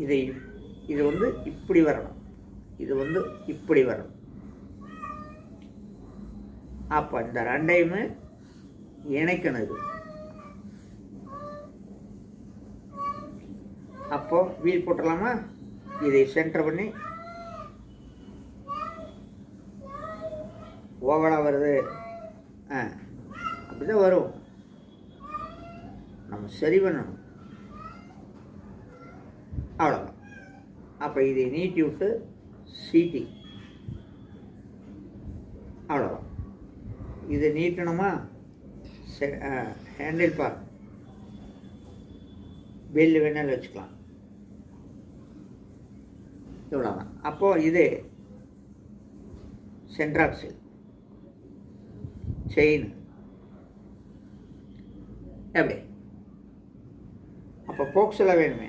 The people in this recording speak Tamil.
இது வந்து இப்படி வரணும், இது வந்து இப்படி வரணும். அப்போ இந்த ரெண்டையுமே இணைக்கணும். இது அப்போ வீல் போட்டுடலாமா? இதை சென்டர் பண்ணி ஓவலாக வருது, அப்படிதான் வரும். நம்ம சரி பண்ணணும், அவ்வளோதான். அப்போ இதை நீட்டி விட்டு சீட்டி, அவ்வளோதான். இதை நீட்டணுமா? ஹேண்டில் பார் பெல்லு வேணாலும் வச்சுக்கலாம், இவ்வளோதான். அப்போது இது சென்ட்ராக்சில் செயின் எப்படி? அப்போ போக்ஸில் வேணுமே,